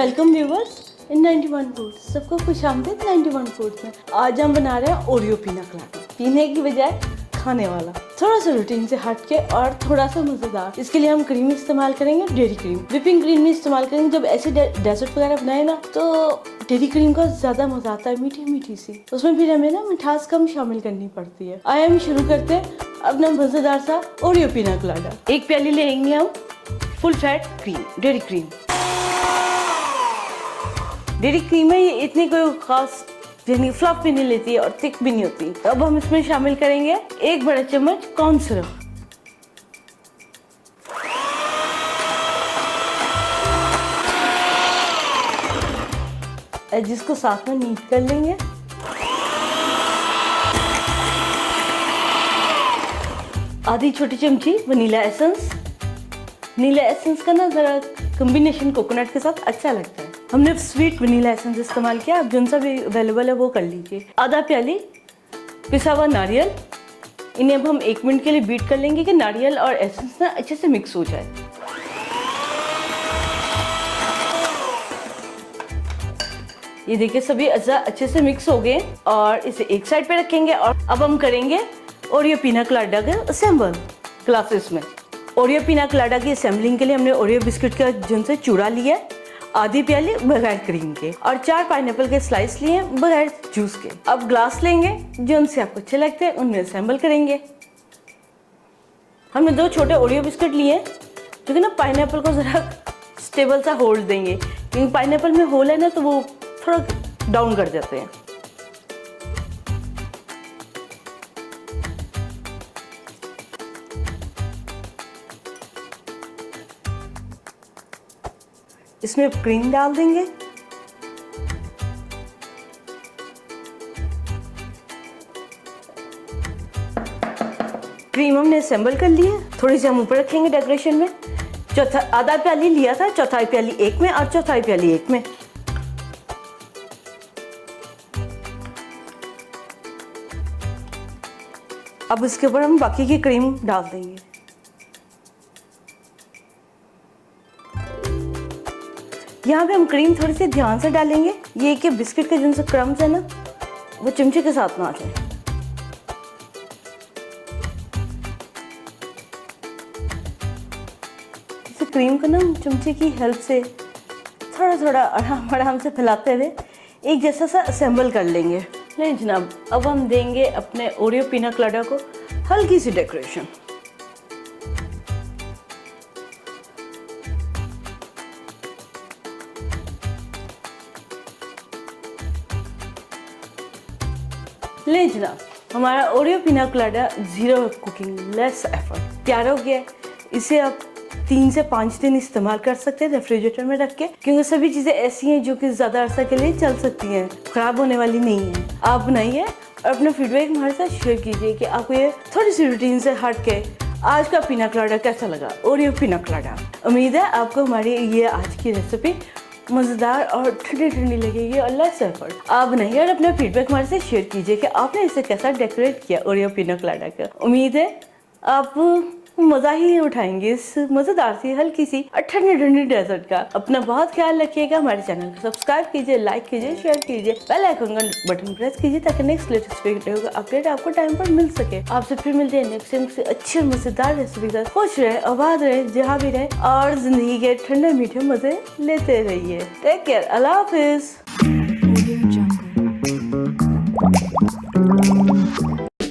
Welcome viewers इन 91 foods. सबको खुश आमदीद 91 फूड्स में। आज हम बना रहे हैं ओरियो पीना कलाटा, पीने की बजाय खाने वाला, थोड़ा सा रूटीन से हटके और थोड़ा सा मजेदार। इसके लिए हम क्रीम इस्तेमाल करेंगे, डेयरी क्रीम। व्हिपिंग क्रीम नहीं इस्तेमाल करेंगे। जब ऐसे डेजर्ट वगैरह बनाए ना तो डेयरी क्रीम का ज्यादा मजा आता है, मीठी मीठी सी। उसमें फिर हमें ना मिठास कम शामिल करनी पड़ती है। आइए हम शुरू करते हैं अपना मजेदार सा ओरियो पीना कलाटा। एक प्याली लेंगे हम full fat cream, dairy cream. Dairy cream है, ये इतनी कोई खास यानी फ्लफ भी नहीं लेती है और थिक भी नहीं होती। तो अब हम इसमें शामिल करेंगे 1 बड़ा चम्मच कॉर्न सिरप, जिसको साथ में नीट कर लेंगे। आधी छोटी चमची वनीला एसेंस। वनीला एसेंस का ना जरा कॉम्बिनेशन कोकोनट के साथ अच्छा लगता है। हमने स्वीट वनीला एसेंस इस्तेमाल किया, आप जो सा भी अवेलेबल है वो कर लीजिए। आधा प्याली पिसा हुआ नारियल। इन्हें अब हम 1 मिनट के लिए बीट कर लेंगे कि नारियल और एसेंस ना अच्छे से मिक्स हो जाए। ये देखिए सभी अज्जा अच्छे से मिक्स हो गए और इसे एक साइड पे रखेंगे। और अब हम करेंगे ओरियो पीना कलाटा का असेंबल ग्लासेस में। ओरियो पीना कलाटा की असेंबलिंग के लिए हमने ओरियो बिस्किट का जिन से चूड़ा लिया, आधी प्याली बगैर क्रीम के, और 4 पाइनएप्पल के स्लाइस लिए बगैर जूस के। अब ग्लास लेंगे जो उनसे आपको अच्छे लगते हैं, उनमें असेंबल करेंगे। हमने 2 छोटे ओरियो बिस्किट लिए जो कि ना पाइनएप्पल को जरा स्टेबल सा होल्ड देंगे, क्योंकि पाइनएप्पल में होल है ना तो वो थोड़ा डाउन कर जाते हैं। इसमें क्रीम डाल देंगे। क्रीम हमने असेंबल कर ली है, थोड़ी सी हम ऊपर रखेंगे डेकोरेशन में। चौथा आधा प्याली लिया था, चौथाई प्याली एक में और चौथाई प्याली एक में। अब इसके ऊपर हम बाकी की क्रीम डाल देंगे। यहाँ पे हम क्रीम थोड़ी सी ध्यान से डालेंगे, ये कि बिस्किट के जिनसे क्रम्स है ना वो चमचे के साथ ना आ जाए। इसे क्रीम को ना चमचे की हेल्प से थोड़ा थोड़ा आराम आराम से फैलाते हुए एक जैसा सा असेंबल कर लेंगे। नहीं जनाब, अब हम देंगे अपने ओरियो पीना कलाटा को हल्की सी डेकोरेशन। ले जनाब, हमारा ओरियो पीना कलाटा 0 कुकिंग लेस एफर्ट तैयार हो गया है। इसे आप 3 से 5 दिन इस्तेमाल कर सकते हैं रेफ्रिजरेटर में रख के, क्योंकि सभी चीज़ें ऐसी हैं जो कि ज़्यादा अरसा के लिए चल सकती हैं, ख़राब होने वाली नहीं है। आप बनाइए और अपना फीडबैक हमारे साथ शेयर कीजिए कि आपको ये थोड़ी सी रूटीन से हट के आज का पीना कलाटा कैसा लगा, ओरियो पीना कलाटा। उम्मीद है आपको हमारी ये आज की रेसिपी मज़ेदार और ठंडी ठंडी लगेगी और लेस एफर्ट। आप बनाइए और अपना फीडबैक हमारे से शेयर कीजिए कि आपने इसे कैसा डेकोरेट किया ओरियो पीना कलाटा का। उम्मीद है आप मज़ा ही उठाएंगे इस मज़ेदार सी हल्की सी और ठंडी ठंडी डेजर्ट का। अपना बहुत ख्याल रखिएगा। हमारे चैनल को सब्सक्राइब कीजिए, लाइक कीजिए, शेयर कीजिए, बेल आइकन का बटन प्रेस कीजिए ताकि नेक्स्ट लेटेस्ट वीडियो का अपडेट आपको टाइम पर मिल सके। आपसे फिर मिलते हैं नेक्स्ट टाइम से अच्छी और मज़ेदार रेसिपी के साथ। खुश रहे, आबाद रहे, जहाँ भी रहे और जिंदगी के ठंडे मीठे मज़े लेते रहिए। टेक केयर, अल्लाह हाफिज़।